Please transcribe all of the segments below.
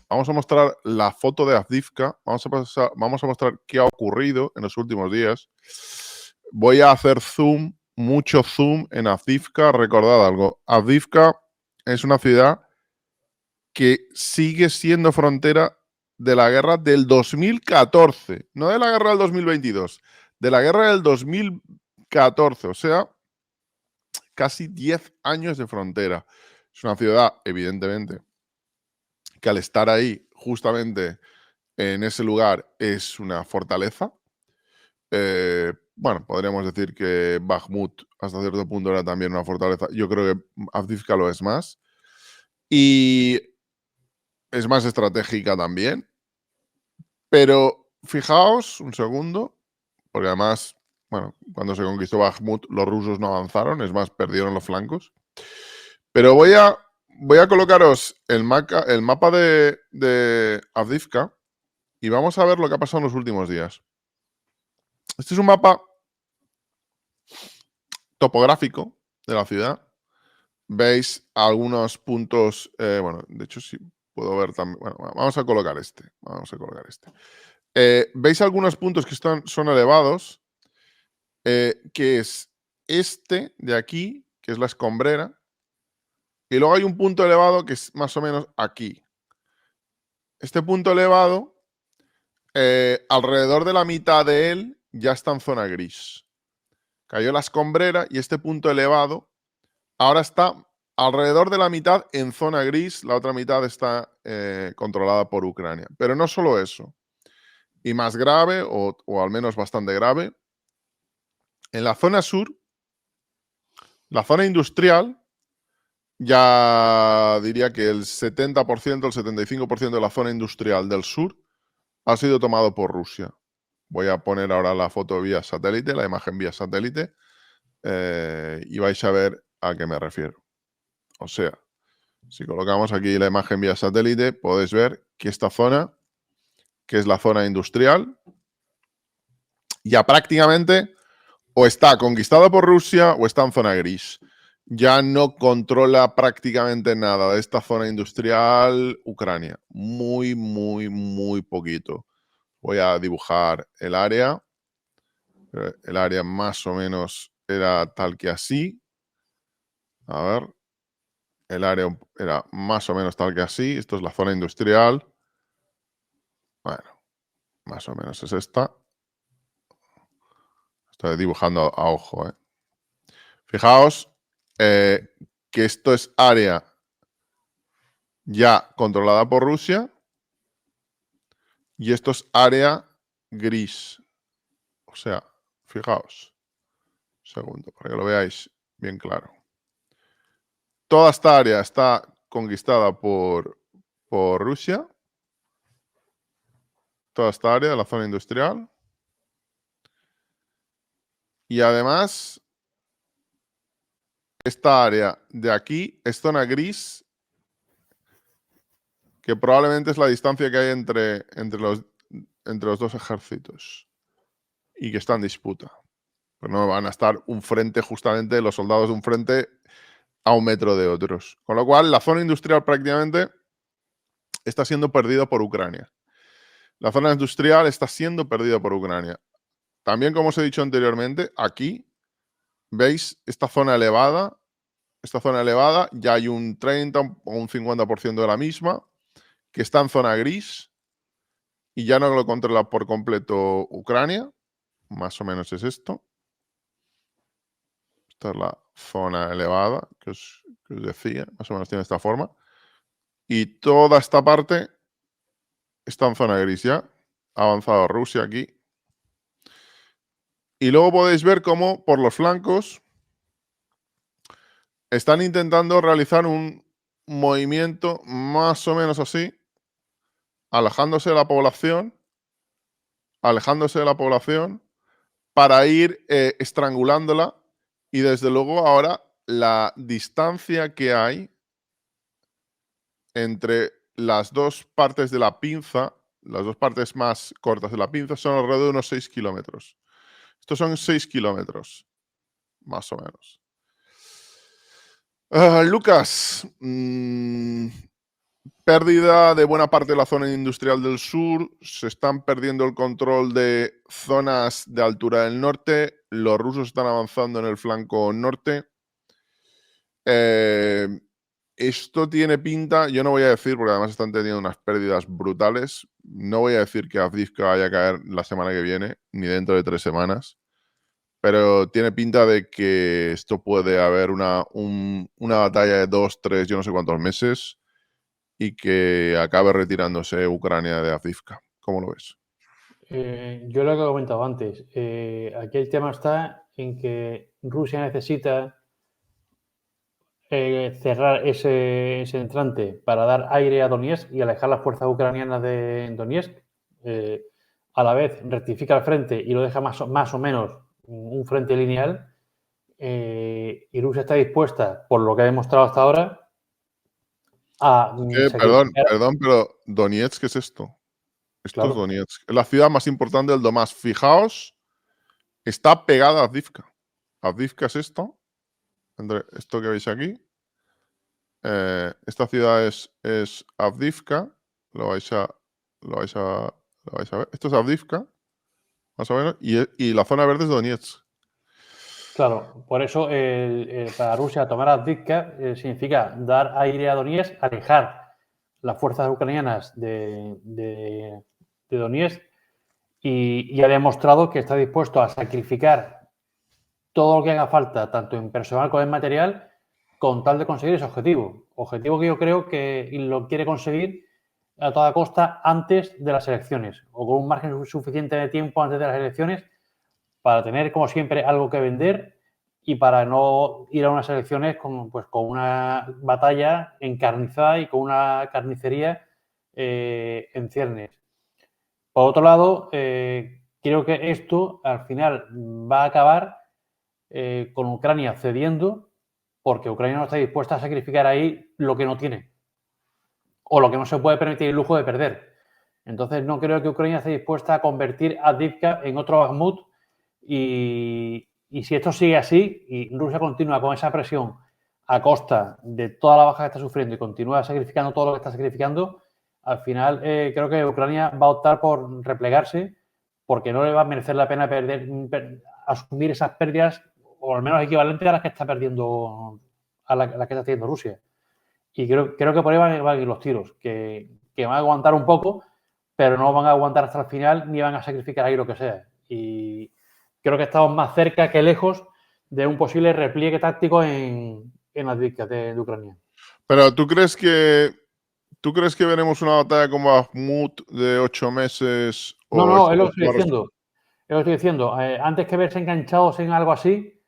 vamos a mostrar la foto de Avdiivka, vamos a mostrar qué ha ocurrido en los últimos días. Voy a hacer zoom, mucho zoom en Avdiivka. Recordad algo, Avdiivka es una ciudad que sigue siendo frontera de la guerra del 2014, no de la guerra del 2022, de la guerra del 2014, o sea, casi 10 años de frontera. Es una ciudad, evidentemente, que al estar ahí, justamente en ese lugar, es una fortaleza. Bueno, podríamos decir que Bakhmut hasta cierto punto era también una fortaleza. Yo creo que Avdiivka lo es más. Y es más estratégica también. Pero fijaos un segundo, porque además, bueno, cuando se conquistó Bakhmut, los rusos no avanzaron, es más, perdieron los flancos. Pero voy a colocaros el mapa de Avdiivka y vamos a ver lo que ha pasado en los últimos días. Este es un mapa topográfico de la ciudad. Veis algunos puntos, bueno, de hecho sí puedo ver también. Bueno, vamos a colocar este. Vamos a colocar este. Veis algunos puntos que son elevados, que es este de aquí, que es la escombrera, y luego hay un punto elevado que es más o menos aquí. Este punto elevado, alrededor de la mitad de él ya está en zona gris. Cayó la escombrera y este punto elevado ahora está alrededor de la mitad en zona gris, la otra mitad está controlada por Ucrania. Pero no solo eso. Y más grave, o al menos bastante grave, en la zona sur, la zona industrial, ya diría que el 70%, el 75% de la zona industrial del sur ha sido tomado por Rusia. Voy a poner ahora la foto vía satélite, la imagen vía satélite, y vais a ver a qué me refiero. O sea, si colocamos aquí la imagen vía satélite, podéis ver que esta zona, que es la zona industrial, ya prácticamente o está conquistada por Rusia o está en zona gris. Ya no controla prácticamente nada de esta zona industrial Ucrania. Muy, muy, muy poquito. Voy a dibujar el área. El área más o menos era tal que así. A ver. El área era más o menos tal que así. Esto es la zona industrial. Bueno, más o menos es esta. Estoy dibujando a ojo. Fijaos que esto es área ya controlada por Rusia y esto es área gris. O sea, fijaos. Un segundo, para que lo veáis bien claro. Toda esta área está conquistada por Rusia. Toda esta área de la zona industrial. Y además, esta área de aquí es zona gris, que probablemente es la distancia que hay entre los dos ejércitos y que está en disputa. Pues no van a estar un frente, justamente los soldados de un frente a 1 metro de otros. Con lo cual, la zona industrial prácticamente está siendo perdida por Ucrania. La zona industrial está siendo perdida por Ucrania. También, como os he dicho anteriormente, aquí veis esta zona elevada. Esta zona elevada ya hay un 30 o un 50% de la misma que está en zona gris y ya no lo controla por completo Ucrania. Más o menos es esto. Esta es la zona elevada que os decía. Más o menos tiene esta forma. Y toda esta parte está en zona gris ya. Ha avanzado Rusia aquí. Y luego podéis ver cómo por los flancos están intentando realizar un movimiento más o menos así, alejándose de la población, para ir estrangulándola. Y desde luego ahora la distancia que hay entre las dos partes de la pinza, las dos partes más cortas de la pinza, son alrededor de unos 6 kilómetros. Estos son 6 kilómetros, más o menos. Lucas, pérdida de buena parte de la zona industrial del sur, se están perdiendo el control de zonas de altura del norte, los rusos están avanzando en el flanco norte. Esto tiene pinta, yo no voy a decir, porque además están teniendo unas pérdidas brutales, no voy a decir que Avdiivka vaya a caer la semana que viene, ni dentro de 3 semanas, pero tiene pinta de que esto puede haber una batalla de 2, 3, yo no sé cuántos meses, y que acabe retirándose Ucrania de Avdiivka. ¿Cómo lo ves? Yo lo que he comentado antes, aquí el tema está en que Rusia necesita cerrar ese entrante para dar aire a Donetsk y alejar las fuerzas ucranianas de Donetsk. A la vez rectifica el frente y lo deja más o menos un frente lineal. Y Rusia está dispuesta, por lo que ha demostrado hasta ahora, a sacrificar. Perdón, pero Donetsk, ¿qué es esto? Esto es Claro, Donetsk. Es la ciudad más importante del Donbass. Fijaos, está pegada a Avdiivka. Avdiivka es esto. Esto que veis aquí. Esta ciudad es Avdiivka. Lo vais a ver. Esto es Avdiivka, más o menos. Y la zona verde es Donetsk. claro. Por eso para Rusia tomar Avdiivka significa dar aire a Donetsk, alejar las fuerzas ucranianas de Donetsk y ha demostrado que está dispuesto a sacrificar todo lo que haga falta, tanto en personal como en material, con tal de conseguir ese objetivo. Objetivo que yo creo que lo quiere conseguir a toda costa antes de las elecciones o con un margen suficiente de tiempo antes de las elecciones para tener, como siempre, algo que vender y para no ir a unas elecciones con una batalla encarnizada y con una carnicería en ciernes. Por otro lado, creo que esto al final va a acabar con Ucrania cediendo porque Ucrania no está dispuesta a sacrificar ahí lo que no tiene o lo que no se puede permitir el lujo de perder. Entonces no creo que Ucrania esté dispuesta a convertir a Avdiivka en otro Bakhmut y si esto sigue así y Rusia continúa con esa presión a costa de toda la baja que está sufriendo y continúa sacrificando todo lo que está sacrificando, al final creo que Ucrania va a optar por replegarse porque no le va a merecer la pena asumir esas pérdidas o al menos equivalentes a las que está perdiendo, a las que está teniendo Rusia. Y creo que por ahí van a ir los tiros, que van a aguantar un poco, pero no van a aguantar hasta el final ni van a sacrificar ahí lo que sea. Y creo que estamos más cerca que lejos de un posible repliegue táctico en las víctimas de Ucrania. Pero ¿tú crees que veremos una batalla como Bakhmut de 8 meses? No, ¿O es lo que esto estoy va a diciendo. Es lo que estoy diciendo. Antes que verse enganchados en algo así,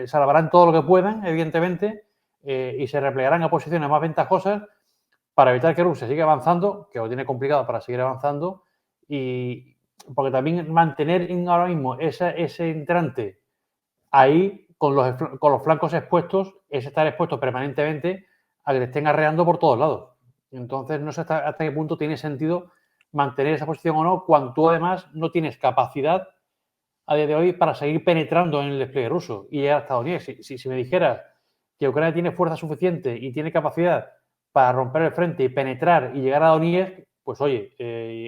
salvarán todo lo que puedan, evidentemente, y se replegarán a posiciones más ventajosas para evitar que Rusia siga avanzando, que lo tiene complicado para seguir avanzando, y porque también mantener ahora mismo ese entrante ahí con los flancos expuestos es estar expuesto permanentemente a que te estén arreando por todos lados. Entonces no sé hasta qué punto tiene sentido mantener esa posición o no, cuando tú además no tienes capacidad a día de hoy para seguir penetrando en el despliegue ruso y llegar hasta Donetsk. Si me dijeras que Ucrania tiene fuerza suficiente y tiene capacidad para romper el frente y penetrar y llegar a Donetsk, pues oye,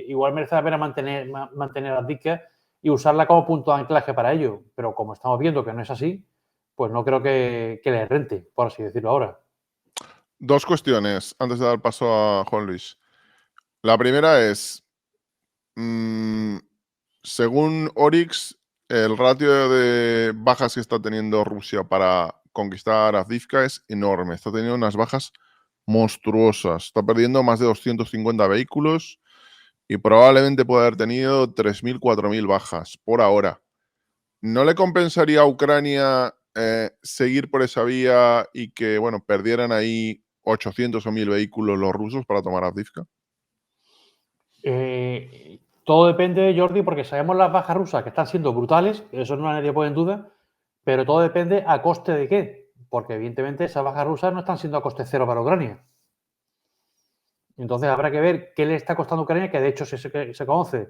igual merece la pena mantener las diques y usarla como punto de anclaje para ello. Pero como estamos viendo que no es así, pues no creo que le rente, por así decirlo ahora. Dos cuestiones antes de dar paso a Juan Luis. La primera es, según Oryx, el ratio de bajas que está teniendo Rusia para conquistar Avdiivka es enorme. Está teniendo unas bajas monstruosas. Está perdiendo más de 250 vehículos y probablemente puede haber tenido 3.000, 4.000 bajas por ahora. ¿No le compensaría a Ucrania seguir por esa vía y que, bueno, perdieran ahí 800 o 1.000 vehículos los rusos para tomar Avdiivka? Todo depende, Jordi, porque sabemos las bajas rusas que están siendo brutales, eso no nadie pone en duda, pero todo depende a coste de qué, porque evidentemente esas bajas rusas no están siendo a coste cero para Ucrania. Entonces habrá que ver qué le está costando a Ucrania, que de hecho se conoce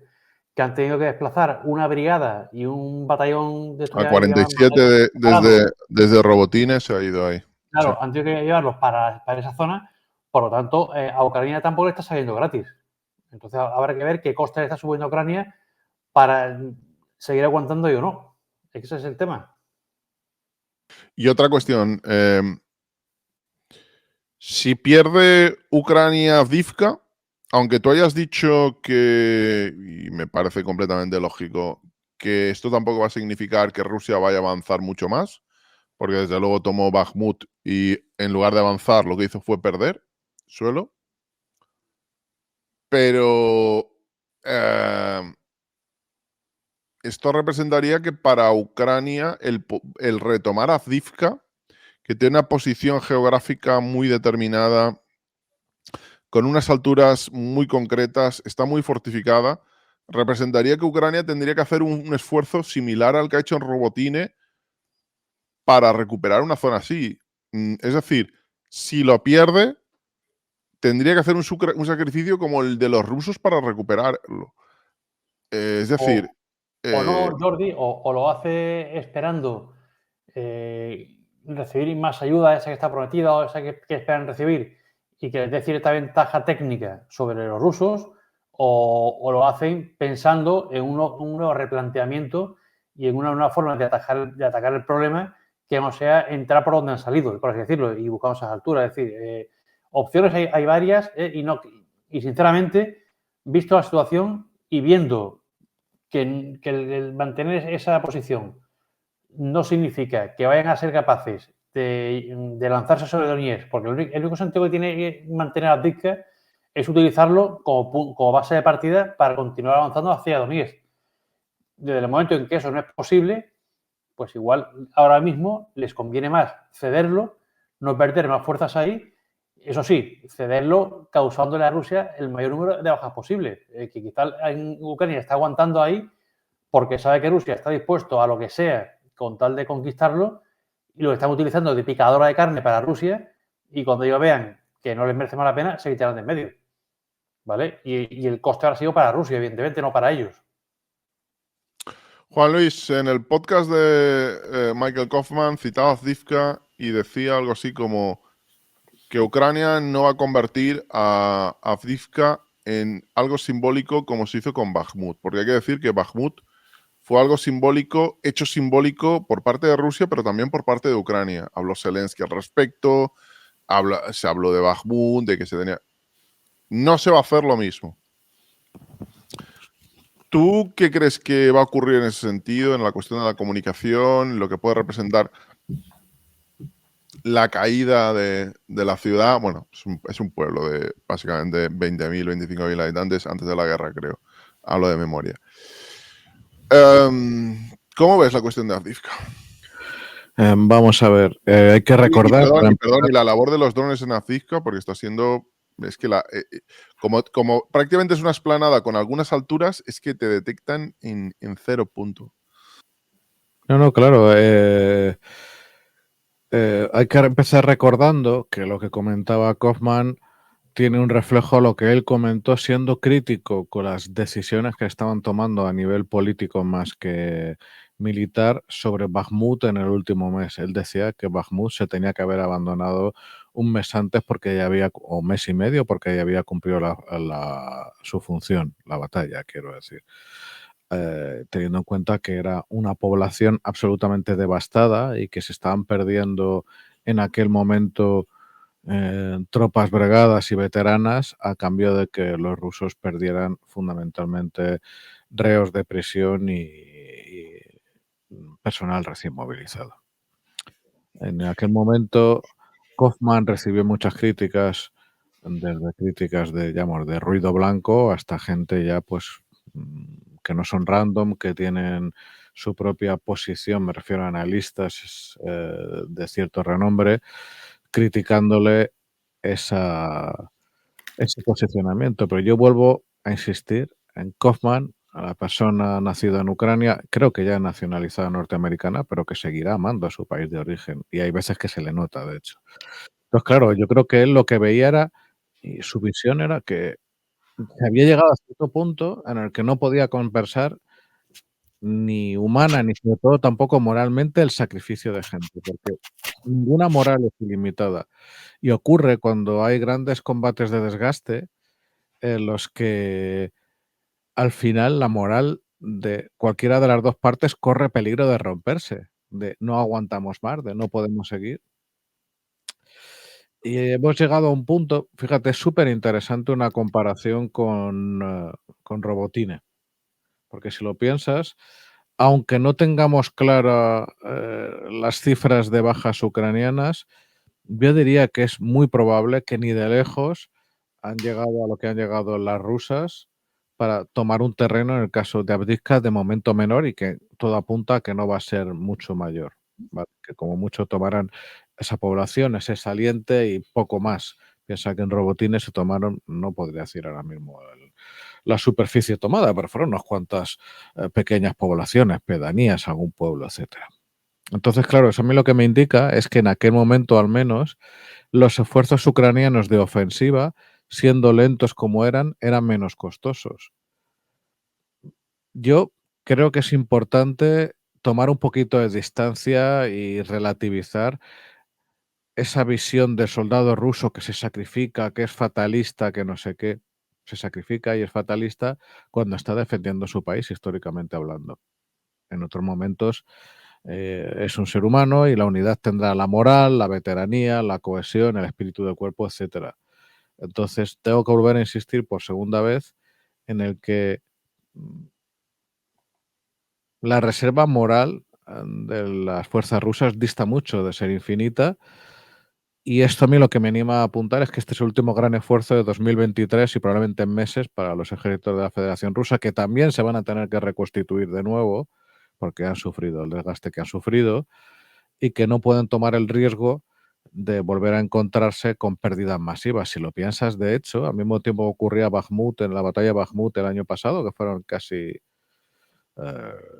que han tenido que desplazar una brigada y un batallón de estos A que llaman 47 batallón preparado. desde Robotines se ha ido ahí. Sí. Claro, han tenido que llevarlos para esa zona Por lo tanto, a Ucrania tampoco le está saliendo gratis. Entonces habrá que ver qué coste le está subiendo a Ucrania para seguir aguantando o no. Ese es el tema. Y otra cuestión, si pierde Ucrania Avdiivka, aunque tú hayas dicho que, y me parece completamente lógico, que esto tampoco va a significar que Rusia vaya a avanzar mucho más, porque desde luego tomó Bakhmut y en lugar de avanzar lo que hizo fue perder suelo. Pero esto representaría que para Ucrania el retomar Avdiivka, que tiene una posición geográfica muy determinada, con unas alturas muy concretas, está muy fortificada, representaría que Ucrania tendría que hacer un esfuerzo similar al que ha hecho en Robotine para recuperar una zona así. Es decir, si lo pierde, tendría que hacer un sacrificio como el de los rusos para recuperarlo. Es decir, O no, Jordi, o lo hace esperando recibir más ayuda, esa que está prometida o esa que esperan recibir, y que les dé cierta ventaja técnica sobre los rusos, o lo hacen pensando en un nuevo replanteamiento y en una nueva forma de atacar el problema que no sea entrar por donde han salido, por así decirlo, y buscamos esas alturas. Es decir, opciones hay varias y sinceramente, visto la situación y viendo que el mantener esa posición no significa que vayan a ser capaces de lanzarse sobre Donetsk, porque el único sentido que tiene que mantener a Avdiivka es utilizarlo como base de partida para continuar avanzando hacia Donetsk. Desde el momento en que eso no es posible, pues igual ahora mismo les conviene más cederlo, no perder más fuerzas ahí, eso sí, cederlo causándole a Rusia el mayor número de bajas posible, que quizá en Ucrania está aguantando ahí porque sabe que Rusia está dispuesto a lo que sea con tal de conquistarlo y lo están utilizando de picadora de carne para Rusia y cuando ellos vean que no les merece más la pena, se quitarán de en medio. ¿Vale? Y el coste habrá sido para Rusia, evidentemente, no para ellos. Juan Luis, en el podcast de Michael Kaufman citaba a Avdiivka y decía algo así como que Ucrania no va a convertir a Avdiivka en algo simbólico como se hizo con Bakhmut, porque hay que decir que Bakhmut fue algo simbólico, hecho simbólico por parte de Rusia, pero también por parte de Ucrania. Habló Zelensky al respecto, se habló de Bakhmut, de que se tenía... No se va a hacer lo mismo. ¿Tú qué crees que va a ocurrir en ese sentido, en la cuestión de la comunicación, lo que puede representar la caída de la ciudad? Bueno, es un pueblo de básicamente 20.000, 25.000 habitantes antes de la guerra, creo. Hablo de memoria. ¿Cómo ves la cuestión de Avdiivka? Vamos a ver, hay que recordar... Y la labor de los drones en Avdiivka, porque está siendo... Es que como prácticamente es una explanada con algunas alturas, es que te detectan en 0 punto. No, claro. Hay que empezar recordando que lo que comentaba Kaufman tiene un reflejo a lo que él comentó siendo crítico con las decisiones que estaban tomando a nivel político más que militar sobre Bakhmut en el último mes. Él decía que Bakhmut se tenía que haber abandonado un mes antes porque ya había, o mes y medio, porque ya había cumplido su función, la batalla, quiero decir. Teniendo en cuenta que era una población absolutamente devastada y que se estaban perdiendo en aquel momento tropas bregadas y veteranas a cambio de que los rusos perdieran fundamentalmente reos de prisión y personal recién movilizado. En aquel momento Kaufman recibió muchas críticas, desde críticas de ruido blanco hasta gente ya pues que no son random, que tienen su propia posición, me refiero a analistas de cierto renombre, criticándole ese posicionamiento. Pero yo vuelvo a insistir en Kaufman, a la persona nacida en Ucrania, creo que ya nacionalizada norteamericana, pero que seguirá amando a su país de origen. Y hay veces que se le nota, de hecho. Entonces, claro, yo creo que él lo que veía era, y su visión era que se había llegado a cierto punto en el que no podía conversar ni humana, ni sobre todo tampoco moralmente, el sacrificio de gente, porque ninguna moral es ilimitada. Y ocurre cuando hay grandes combates de desgaste en los que al final la moral de cualquiera de las dos partes corre peligro de romperse, de no aguantamos más, de no podemos seguir. Y hemos llegado a un punto, fíjate, es súper interesante una comparación con Robotine, porque si lo piensas, aunque no tengamos claras las cifras de bajas ucranianas, yo diría que es muy probable que ni de lejos han llegado a lo que han llegado las rusas para tomar un terreno, en el caso de Avdiivka, de momento menor y que todo apunta a que no va a ser mucho mayor, ¿vale? Que como mucho tomarán esa población, ese saliente y poco más. Piensa que en Robotine se tomaron, no podría decir ahora mismo la superficie tomada, pero fueron unas cuantas pequeñas poblaciones, pedanías, algún pueblo, etcétera. Entonces, claro, eso a mí lo que me indica es que en aquel momento al menos los esfuerzos ucranianos de ofensiva, siendo lentos como eran menos costosos. Yo creo que es importante tomar un poquito de distancia y relativizar esa visión del soldado ruso que se sacrifica, que es fatalista, que no sé qué. Se sacrifica y es fatalista cuando está defendiendo su país, históricamente hablando. En otros momentos es un ser humano y la unidad tendrá la moral, la veteranía, la cohesión, el espíritu del cuerpo, etcétera. Entonces, tengo que volver a insistir por segunda vez en el que la reserva moral de las fuerzas rusas dista mucho de ser infinita. Y esto a mí lo que me anima a apuntar es que este es el último gran esfuerzo de 2023 y probablemente en meses para los ejércitos de la Federación Rusa, que también se van a tener que reconstituir de nuevo, porque han sufrido el desgaste que han sufrido, y que no pueden tomar el riesgo de volver a encontrarse con pérdidas masivas. Si lo piensas, de hecho, al mismo tiempo ocurría Bakhmut, en la batalla de Bakhmut el año pasado, que fueron casi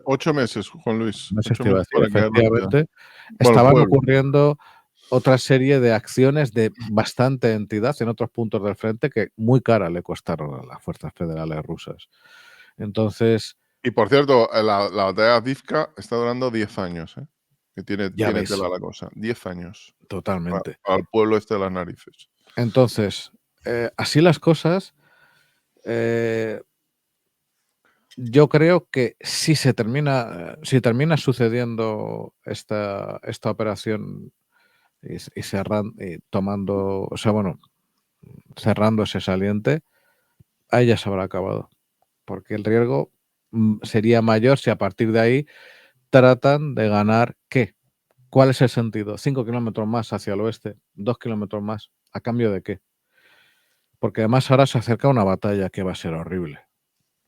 8 meses, Juan Luis. meses, 8 te iba a meses decir, para caer la ciudad. efectivamente, Bueno, estaban pueblo. ocurriendo otra serie de acciones de bastante entidad en otros puntos del frente que muy cara le costaron a las fuerzas federales rusas. Entonces, Y por cierto, la batalla de Avdiivka está durando 10 años, ¿eh? Que tiene ya ves, tela la cosa. 10 años. totalmente. Para el pueblo este de las narices. Entonces, así las cosas, yo creo que si termina sucediendo esta operación y tomando, o sea, bueno, cerrando ese saliente, ahí ya se habrá acabado. Porque el riesgo sería mayor si a partir de ahí tratan de ganar ¿qué? ¿Cuál es el sentido? 5 kilómetros más hacia el oeste, 2 kilómetros más. ¿A cambio de qué? Porque además ahora se acerca una batalla que va a ser horrible.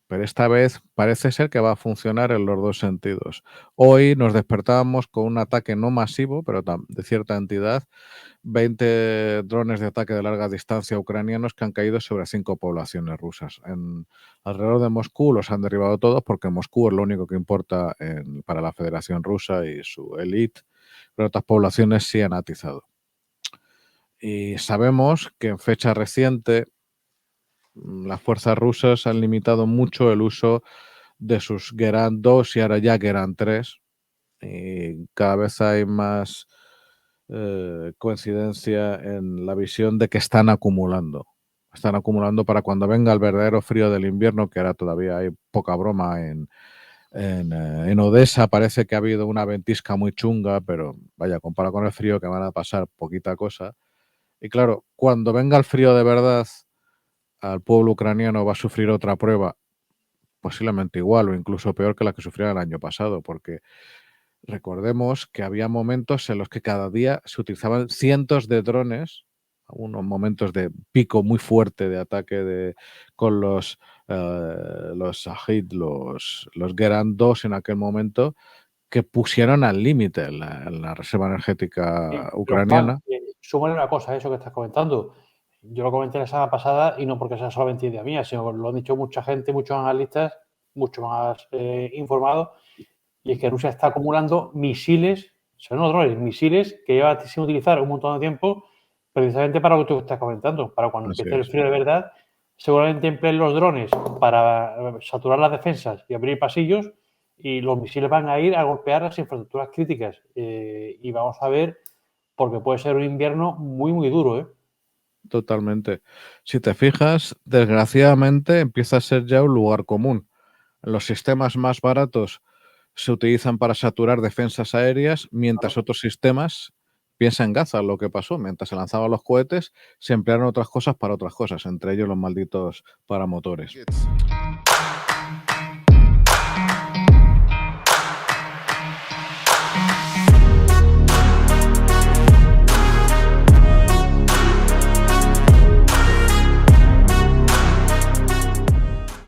Pero esta vez parece ser que va a funcionar en los dos sentidos. Hoy nos despertábamos con un ataque no masivo, pero de cierta entidad, 20 drones de ataque de larga distancia ucranianos que han caído sobre 5 poblaciones rusas. Alrededor de Moscú los han derribado todos porque Moscú es lo único que importa para la Federación Rusa y su élite, pero otras poblaciones sí han atizado. Y sabemos que en fecha reciente las fuerzas rusas han limitado mucho el uso de sus Geran 2 y ahora ya Geran 3. Y cada vez hay más coincidencia en la visión de que están acumulando. Están acumulando para cuando venga el verdadero frío del invierno, que ahora todavía hay poca broma en Odessa. Parece que ha habido una ventisca muy chunga, pero vaya, comparado con el frío que van a pasar, poquita cosa. Y claro, cuando venga el frío de verdad, al pueblo ucraniano va a sufrir otra prueba, posiblemente igual o incluso peor que la que sufrieron el año pasado, porque recordemos que había momentos en los que cada día se utilizaban cientos de drones, unos momentos de pico muy fuerte de ataque con los Shahid, los Geran 2 en aquel momento, que pusieron al límite la reserva energética ucraniana. Súmale una cosa a eso que estás comentando. Yo lo comenté la semana pasada y no porque sea solamente idea mía, sino que lo han dicho mucha gente, muchos analistas, mucho más informados, y es que Rusia está acumulando misiles, son no drones, misiles que lleva sin utilizar un montón de tiempo, precisamente para lo que tú estás comentando, para cuando empiece el frío de verdad, seguramente empleen los drones para saturar las defensas y abrir pasillos y los misiles van a ir a golpear las infraestructuras críticas. Y vamos a ver, porque puede ser un invierno muy, muy duro, ¿eh? Totalmente. Si te fijas, desgraciadamente empieza a ser ya un lugar común. Los sistemas más baratos se utilizan para saturar defensas aéreas, mientras otros sistemas, piensa en Gaza lo que pasó, mientras se lanzaban los cohetes, se emplearon otras cosas para otras cosas, entre ellos los malditos paramotores.